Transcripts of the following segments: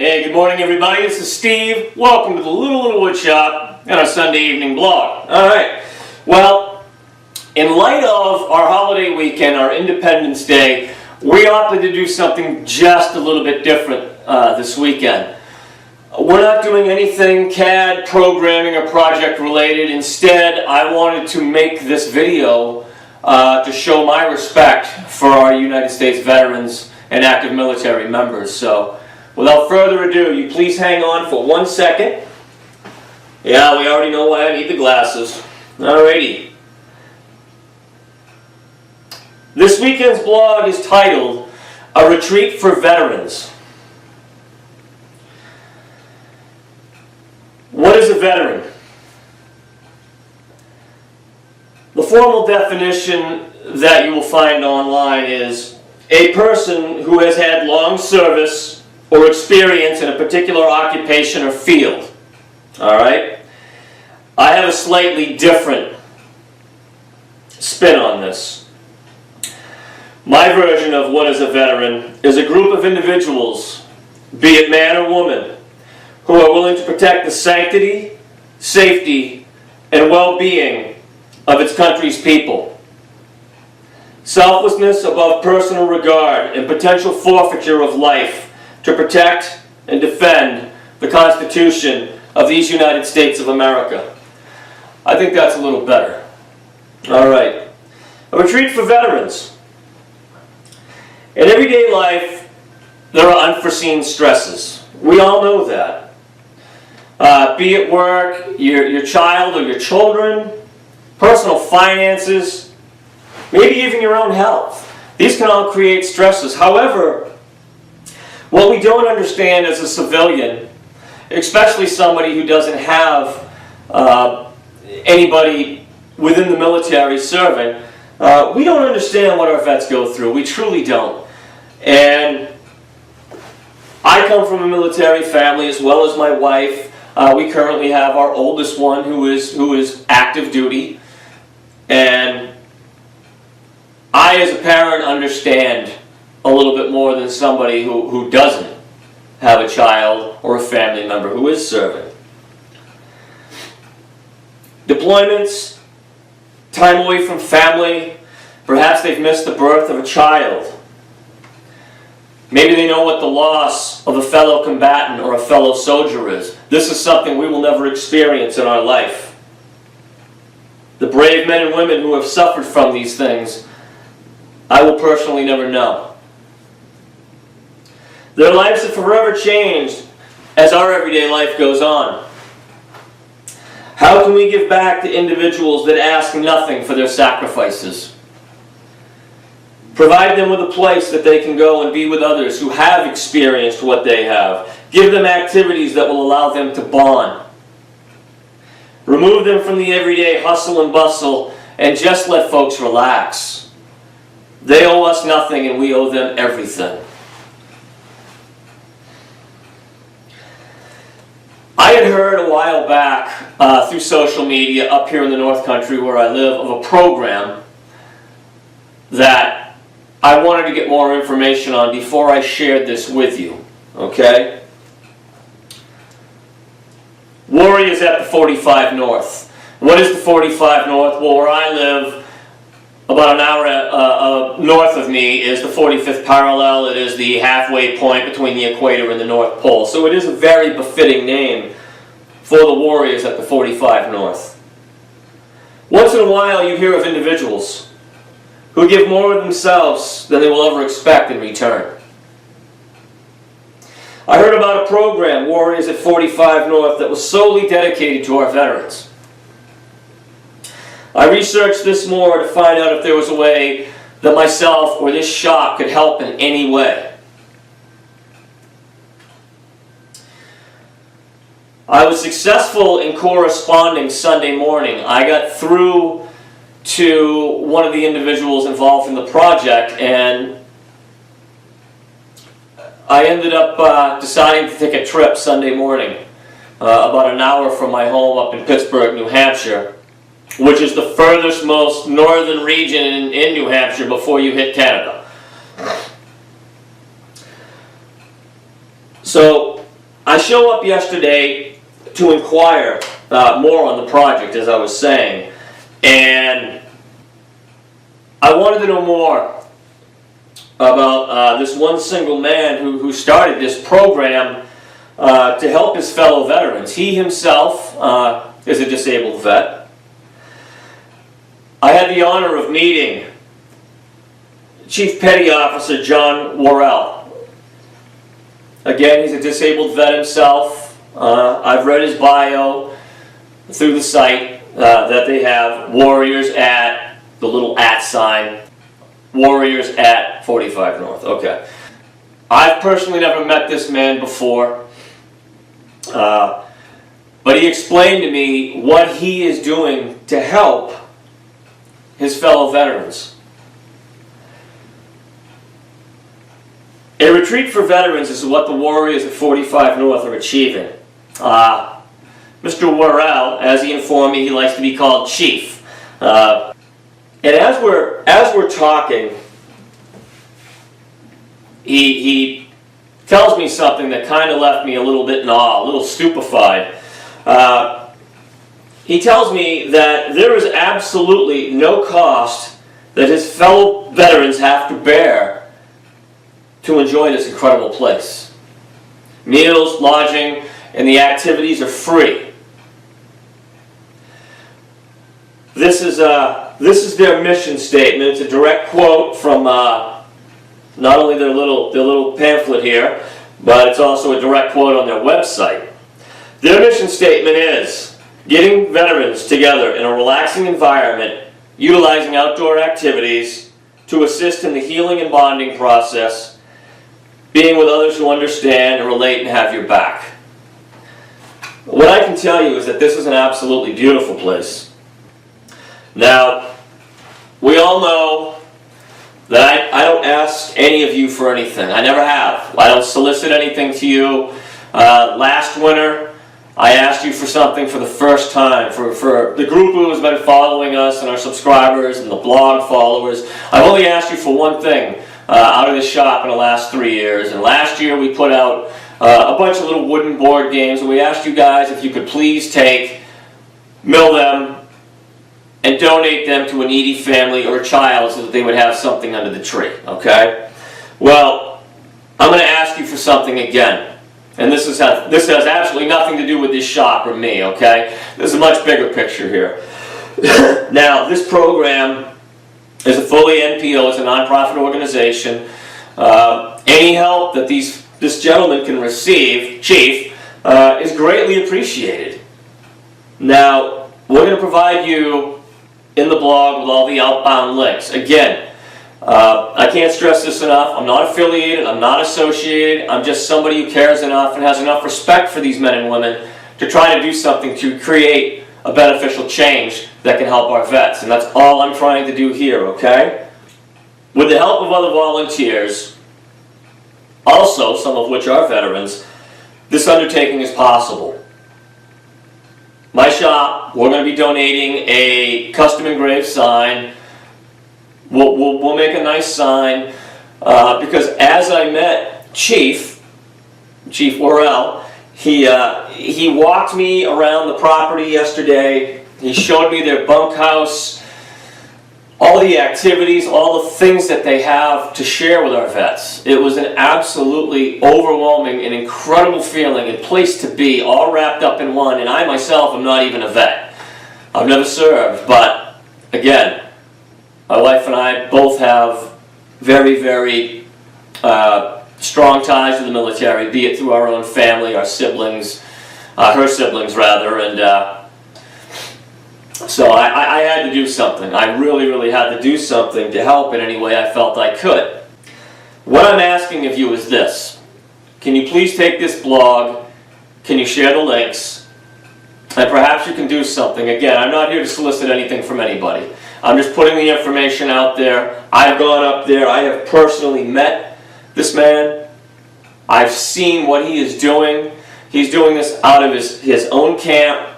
Hey, good morning everybody, this is Steve. Welcome to the Little Wood Shop and our Sunday evening blog. Alright, well, in light of our holiday weekend, our Independence Day, we opted to do something just a little bit different this weekend. We're not doing anything CAD, programming, or project related. Instead, I wanted to make this video to show my respect for our United States veterans and active military members. So, without further ado, you please hang on for 1 second. Yeah, we already know why I need the glasses. Alrighty. This weekend's blog is titled, A Retreat for Veterans. What is a veteran? The formal definition that you will find online is a person who has had long service or experience in a particular occupation or field. Alright? I have a slightly different spin on this. My version of what is a veteran is a group of individuals, be it man or woman, who are willing to protect the sanctity, safety, and well-being of its country's people. Selflessness above personal regard and potential forfeiture of life to protect and defend the Constitution of these United States of America. I think that's a little better. Alright. A retreat for veterans. In everyday life, there are unforeseen stresses. We all know that. Be it work, your child or your children, personal finances, maybe even your own health. These can all create stresses. However, what we don't understand as a civilian, especially somebody who doesn't have anybody within the military serving, we don't understand what our vets go through. We truly don't. And I come from a military family as well as my wife. We currently have our oldest one who is active duty. And I, as a parent, understand a little bit more than somebody who doesn't have a child or a family member who is serving. Deployments, time away from family, perhaps they've missed the birth of a child. Maybe they know what the loss of a fellow combatant or a fellow soldier is. This is something we will never experience in our life. The brave men and women who have suffered from these things, I will personally never know. Their lives have forever changed as our everyday life goes on. How can we give back to individuals that ask nothing for their sacrifices? Provide them with a place that they can go and be with others who have experienced what they have. Give them activities that will allow them to bond. Remove them from the everyday hustle and bustle and just let folks relax. They owe us nothing and we owe them everything. I had heard a while back through social media up here in the North Country where I live of a program that I wanted to get more information on before I shared this with you. Okay? Warriors at the 45 North. What is the 45 North? Well, where I live, about an hour north of me is the 45th parallel. It is the halfway point between the equator and the North Pole. So it is a very befitting name for the warriors at the 45 North. Once in a while you hear of individuals who give more of themselves than they will ever expect in return. I heard about a program, Warriors at 45 North, that was solely dedicated to our veterans. I researched this more to find out if there was a way that myself or this shop could help in any way. I was successful in corresponding Sunday morning. I got through to one of the individuals involved in the project, and I ended up deciding to take a trip Sunday morning, about an hour from my home up in Pittsburgh, New Hampshire, which is the furthest most northern region in New Hampshire before you hit Canada. So I show up yesterday to inquire more on the project, as I was saying, and I wanted to know more about this one single man who started this program to help his fellow veterans. He himself is a disabled vet. I had the honor of meeting Chief Petty Officer John Worrell. Again, he's a disabled vet himself. I've read his bio through the site that they have, Warriors at, the little @ sign, Warriors at 45 North. Okay. I've personally never met this man before, but he explained to me what he is doing to help his fellow veterans. A retreat for veterans is what the Warriors at 45 North are achieving. Mr. Worrell, as he informed me, he likes to be called Chief. And as we're talking, he tells me something that kind of left me a little bit in awe, a little stupefied. He tells me that there is absolutely no cost that his fellow veterans have to bear to enjoy this incredible place. Meals, lodging, and the activities are free. This is their mission statement. It's a direct quote from not only their little pamphlet here, but it's also a direct quote on their website. Their mission statement is getting veterans together in a relaxing environment, utilizing outdoor activities to assist in the healing and bonding process, being with others who understand and relate and have your back. What I can tell you is that this is an absolutely beautiful place. Now, we all know that I don't ask any of you for anything. I never have. I don't solicit anything to you. Last winter, I asked you for something for the first time. For the group who has been following us and our subscribers and the blog followers, I've only asked you for one thing out of the shop in the last 3 years. And last year we put out a bunch of little wooden board games, and we asked you guys if you could please mill them, and donate them to a needy family or a child so that they would have something under the tree, okay? Well, I'm going to ask you for something again. And this has absolutely nothing to do with this shop or me, okay? There's a much bigger picture here. Now, this program is a fully NPO, it's a nonprofit organization. Any help that this gentleman can receive, Chief, is greatly appreciated. Now, we're going to provide you in the blog with all the outbound links. Again, I can't stress this enough. I'm not affiliated, I'm not associated, I'm just somebody who cares enough and has enough respect for these men and women to try to do something to create a beneficial change that can help our vets. And that's all I'm trying to do here, okay? With the help of other volunteers, also some of which are veterans, this undertaking is possible. My shop, we're going to be donating a custom engraved sign. We'll make a nice sign because as I met Chief Worrell, he walked me around the property yesterday. He showed me their bunkhouse, all the activities, all the things that they have to share with our vets. It was an absolutely overwhelming and incredible feeling and place to be, all wrapped up in one. And I myself am not even a vet. I've never served, but again, my wife and I both have very, very strong ties to the military, be it through our own family, our siblings, her siblings rather, and so I had to do something. I really, really had to do something to help in any way I felt I could. What I'm asking of you is this. Can you please take this blog, can you share the links, and perhaps you can do something. Again, I'm not here to solicit anything from anybody. I'm just putting the information out there. I've gone up there. I have personally met this man. I've seen what he is doing. He's doing this out of his own camp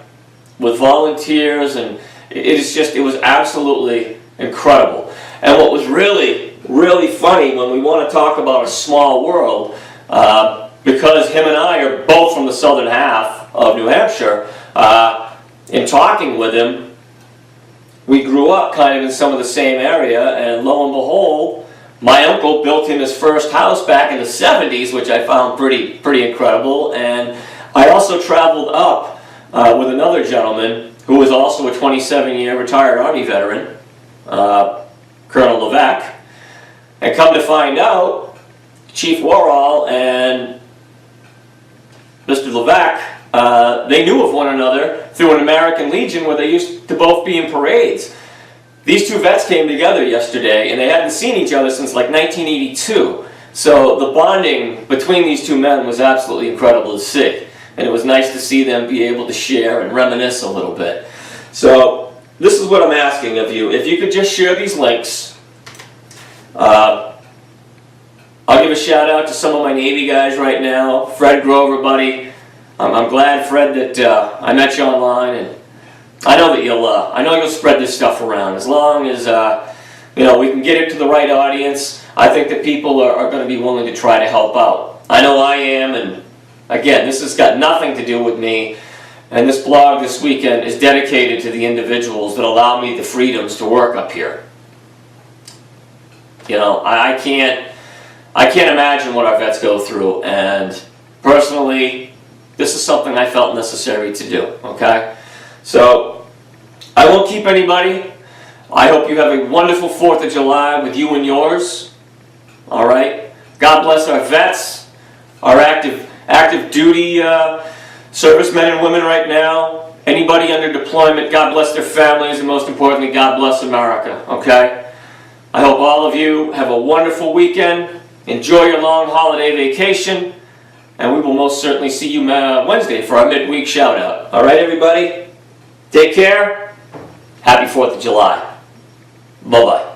with volunteers, and it was absolutely incredible. And what was really, really funny when we want to talk about a small world, because him and I are both from the southern half of New Hampshire, in talking with him, we grew up kind of in some of the same area, and lo and behold, my uncle built him his first house back in the 70s, which I found pretty incredible. And I also traveled up with another gentleman who was also a 27-year retired Army veteran, Colonel Levesque. And come to find out, Chief Worrall and Mr. Levesque, they knew of one another through an American Legion where they used to both be in parades. These two vets came together yesterday, and they hadn't seen each other since like 1982. So the bonding between these two men was absolutely incredible to see. And it was nice to see them be able to share and reminisce a little bit. So this is what I'm asking of you. If you could just share these links. I'll give a shout out to some of my Navy guys right now. Fred Grover, buddy. I'm glad, Fred, that I met you online, and I know that you'll spread this stuff around. As long as we can get it to the right audience, I think that people are going to be willing to try to help out. I know I am, and again, this has got nothing to do with me. And this blog this weekend is dedicated to the individuals that allow me the freedoms to work up here. I can't imagine what our vets go through, and personally, this is something I felt necessary to do, okay? So, I won't keep anybody. I hope you have a wonderful 4th of July with you and yours, all right? God bless our vets, our active duty servicemen and women right now. Anybody under deployment, God bless their families, and most importantly, God bless America, okay? I hope all of you have a wonderful weekend. Enjoy your long holiday vacation, and we will most certainly see you Wednesday for our midweek shout out. All right, everybody? Take care. Happy 4th of July. Bye-bye.